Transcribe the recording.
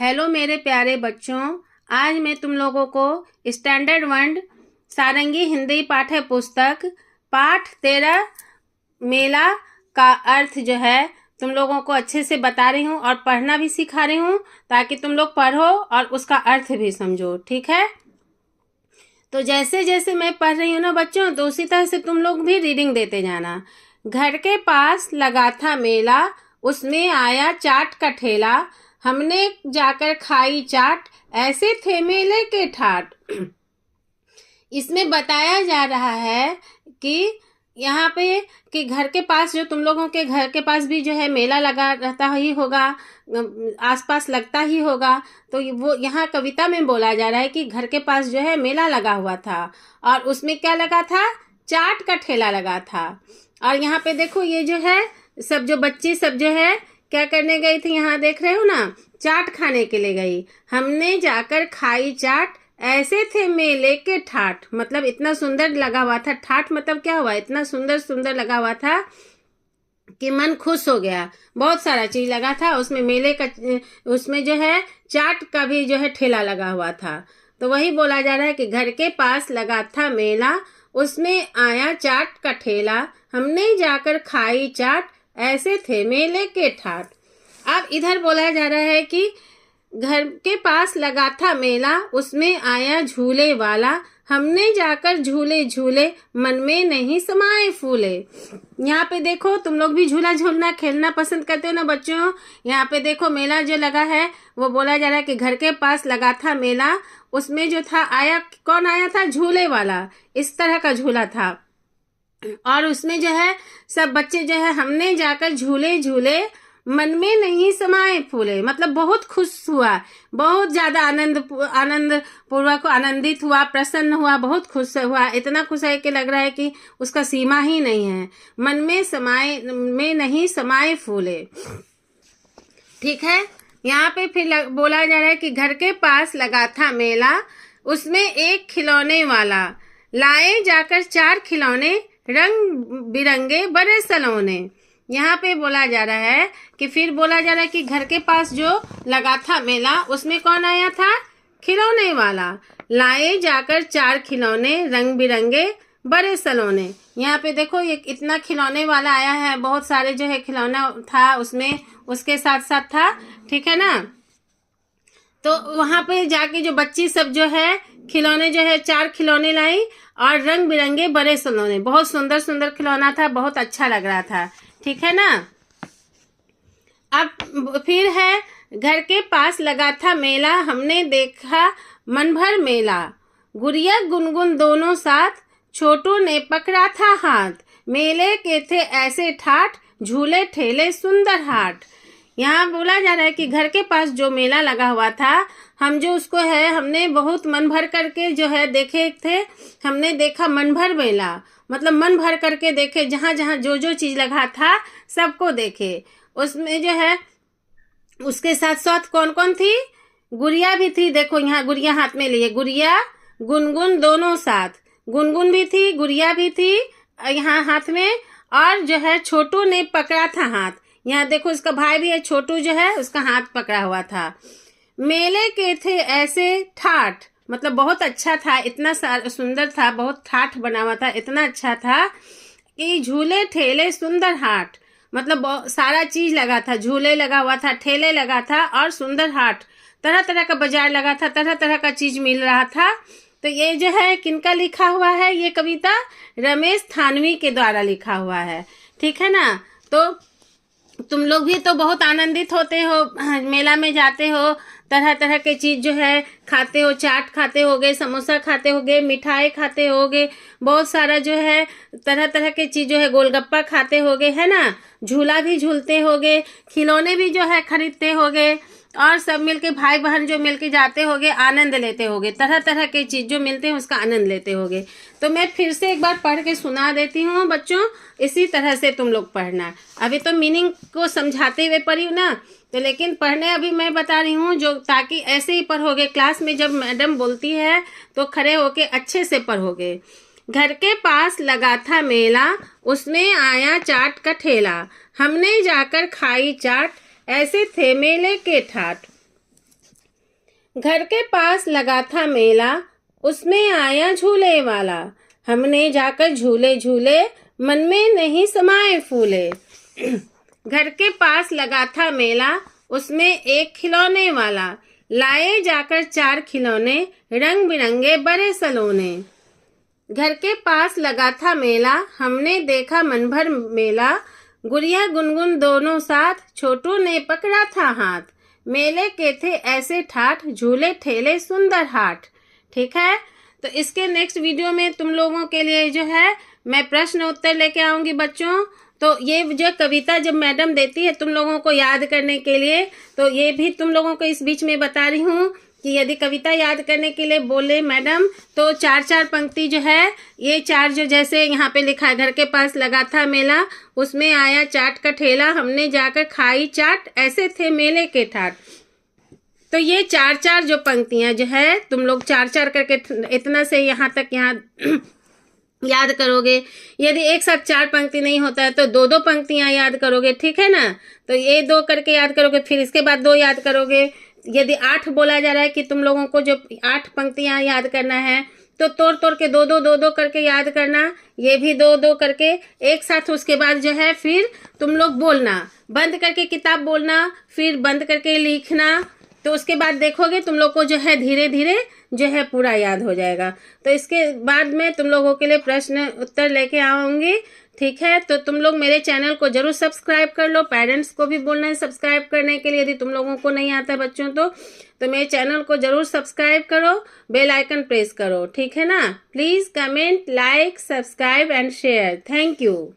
Hello मेरे प्यारे बच्चों, आज मैं तुम लोगों को स्टैंडर्ड 1 सारंगी हिंदी पाठ्य पुस्तक पाठ 13 मेला का अर्थ जो है तुम लोगों को अच्छे से बता रही हूँ और पढ़ना भी सिखा रही हूँ ताकि तुम लोग पढ़ो और उसका अर्थ भी समझो। ठीक है, तो जैसे जैसे मैं पढ़ रही हूँ ना बच्चों, तो उसी तरह से तुम लोग भी रीडिंग देते जाना। घर के पास लगा था मेला, उसमें आया चाट का ठेला, हमने जाकर खाई चाट, ऐसे थे मेले के ठाट। इसमें बताया जा रहा है कि यहाँ पे कि घर के पास, जो तुम लोगों के घर के पास भी जो है मेला लगा रहता ही होगा, आसपास लगता ही होगा, तो वो यहाँ कविता में बोला जा रहा है कि घर के पास जो है मेला लगा हुआ था और उसमें क्या लगा था, चाट का ठेला लगा था। और यहाँ पे देखो ये जो है सब जो बच्ची सब जो है क्या करने गई थी, यहाँ देख रहे हो ना, चाट खाने के लिए गई। हमने जाकर खाई चाट, ऐसे थे मेले के ठाठ, मतलब इतना सुंदर लगा हुआ था। ठाठ मतलब क्या हुआ, इतना सुंदर सुंदर लगा हुआ था कि मन खुश हो गया। बहुत सारा चीज लगा था उसमें, मेले का, उसमें जो है चाट का भी जो है ठेला लगा हुआ था। तो वही बोला जा रहा है कि घर के पास लगा था मेला, उसमें आया चाट का ठेला, हमने जाकर खाई चाट, ऐसे थे मेले के ठाठ। अब इधर बोला जा रहा है कि घर के पास लगा था मेला, उसमें आया झूले वाला, हमने जाकर झूले झूले, मन में नहीं समाए फूले। यहाँ पे देखो तुम लोग भी झूला झूलना खेलना पसंद करते हो ना बच्चों। यहाँ पे देखो मेला जो लगा है वो बोला जा रहा है कि घर के पास लगा था मेला, उसमें जो था आया, कौन आया था, झूले वाला, इस तरह का झूला था। और उसमें जो है सब बच्चे जो है हमने जाकर झूले झूले, मन में नहीं समाए फूले, मतलब बहुत खुश हुआ, बहुत ज्यादा आनंद पूर्वक आनंदित हुआ, प्रसन्न हुआ, बहुत खुश हुआ, इतना खुश है कि लग रहा है कि उसका सीमा ही नहीं है। मन में नहीं समाए फूले। ठीक है, यहाँ पे फिर बोला जा रहा है कि घर के पास लगा था मेला, उसमें एक खिलौने वाला, लाए जाकर 4 खिलौने, रंग बिरंगे बड़े सलोने। यहाँ पे बोला जा रहा है कि फिर बोला जा रहा है कि घर के पास जो लगा था मेला, उसमें कौन आया था, खिलौने वाला, लाए जाकर 4 खिलौने, रंग बिरंगे बड़े सलोने। यहाँ पे देखो ये इतना खिलौने वाला आया है, बहुत सारे जो है खिलौना था उसमें, उसके साथ साथ था। ठीक है ना, तो वहां पे जाके जो बच्ची सब जो है खिलौने जो है 4 खिलौने लाई और रंग बिरंगे बड़े खिलौने, बहुत सुंदर सुंदर खिलौना था, बहुत अच्छा लग रहा था। ठीक है ना, अब फिर है घर के पास लगा था मेला, हमने देखा मन भर मेला, गुड़िया गुनगुन दोनों साथ, छोटू ने पकड़ा था हाथ, मेले के थे ऐसे ठाठ, झूले ठेले सुंदर हाट। यहाँ बोला जा रहा है कि घर के पास जो मेला लगा हुआ था, हम जो उसको है हमने बहुत मन भर करके जो है देखे थे, हमने देखा मन भर मेला, मतलब मन भर करके देखे, जहाँ जहाँ जो जो चीज लगा था सबको देखे। उसमें जो है उसके साथ साथ कौन कौन थी, गुड़िया भी थी, देखो यहाँ गुड़िया हाथ में लिए, गुड़िया गुनगुन दोनों साथ, गुनगुन भी थी, गुड़िया भी थी यहाँ हाथ में, और जो है छोटू ने पकड़ा था हाथ, यहाँ देखो इसका भाई भी है छोटू, जो है उसका हाथ पकड़ा हुआ था। मेले के थे ऐसे ठाठ, मतलब बहुत अच्छा था, इतना सुंदर था, बहुत ठाठ बना हुआ था, इतना अच्छा था कि झूले ठेले सुंदर हाट, मतलब सारा चीज लगा था, झूले लगा हुआ था, ठेले लगा था और सुंदर हाट, तरह तरह का बाजार लगा था, तरह तरह का चीज मिल रहा था। तो ये जो है किनका लिखा हुआ है, ये कविता रमेश थानवी के द्वारा लिखा हुआ है। ठीक है ना, तो तुम लोग भी तो बहुत आनंदित होते हो, मेला में जाते हो, तरह तरह के चीज जो है खाते हो, चाट खाते होगे, समोसा खाते होगे, मिठाई खाते होगे, बहुत सारा जो है तरह तरह के चीज जो है गोलगप्पा खाते होगे, है ना, झूला भी झूलते होगे, खिलौने भी जो है खरीदते होगे, और सब मिलके भाई बहन जो मिलके जाते होगे, आनंद लेते होगे, तरह तरह के चीज जो मिलते हैं उसका आनंद लेते होगे। तो मैं फिर से एक बार पढ़ के सुना देती हूँ बच्चों, इसी तरह से तुम लोग पढ़ना। अभी तो मीनिंग को समझाते हुए पढ़ी ना, तो लेकिन पढ़ने अभी मैं बता रही हूँ जो, ताकि ऐसे ही पढ़ोगे, क्लास में जब मैडम बोलती है तो खड़े होके अच्छे से पढ़ोगे। घर के पास लगा था मेला, उसमें आया चाट का ठेला, हमने जाकर खाई चाट, ऐसे थे मेले के ठाठ। घर के पास लगा था मेला, उसमें आया झूले वाला। हमने जाकर झूले झूले, मन में नहीं समाए फूले। घर के पास लगा था मेला, उसमें एक खिलौने वाला। लाए जाकर 4 खिलौने, रंग बिरंगे बड़े सलोने। घर के पास लगा था मेला, हमने देखा मन भर मेला। गुड़िया गुनगुन दोनों साथ, छोटू ने पकड़ा था हाथ। मेले के थे ऐसे ठाठ, झूले ठेले सुंदर हाट। ठीक है, तो इसके नेक्स्ट वीडियो में तुम लोगों के लिए जो है मैं प्रश्न उत्तर लेके आऊंगी बच्चों। तो ये जो कविता जब मैडम देती है तुम लोगों को याद करने के लिए, तो ये भी तुम लोगों को इस बीच में बता रही हूँ कि यदि कविता याद करने के लिए बोले मैडम तो 4-4 पंक्ति जो है, ये 4 जो जैसे यहाँ पे लिखा है, घर के पास लगा था मेला, उसमें आया चाट का ठेला, हमने जाकर खाई चाट, ऐसे थे मेले के ठाट। तो ये 4-4 जो पंक्तियां जो है तुम लोग 4-4 करके इतना से यहाँ तक यहाँ याद करोगे। यदि एक साथ 4 पंक्ति नहीं होता है तो 2-2 पंक्तियां याद करोगे, ठीक है ना। तो ये 2 करके याद करोगे, फिर इसके बाद 2 याद करोगे। यदि 8 बोला जा रहा है कि तुम लोगों को जो 8 पंक्तियां याद करना है तो तोड़ तोड़ के 2-2 करके याद करना। ये भी 2-2 करके एक साथ, उसके बाद जो है फिर तुम लोग बोलना, बंद करके किताब बोलना, फिर बंद करके लिखना। तो उसके बाद देखोगे तुम लोग को जो है धीरे धीरे जो है पूरा याद हो जाएगा। तो इसके बाद में तुम लोगों के लिए प्रश्न उत्तर लेके आऊंगी, ठीक है। तो तुम लोग मेरे चैनल को जरूर सब्सक्राइब कर लो। पेरेंट्स को भी बोलना है सब्सक्राइब करने के लिए, यदि तुम लोगों को नहीं आता बच्चों तो मेरे चैनल को जरूर सब्सक्राइब करो, बेल आइकन प्रेस करो, ठीक है ना। Please comment, like, subscribe and share. Thank you.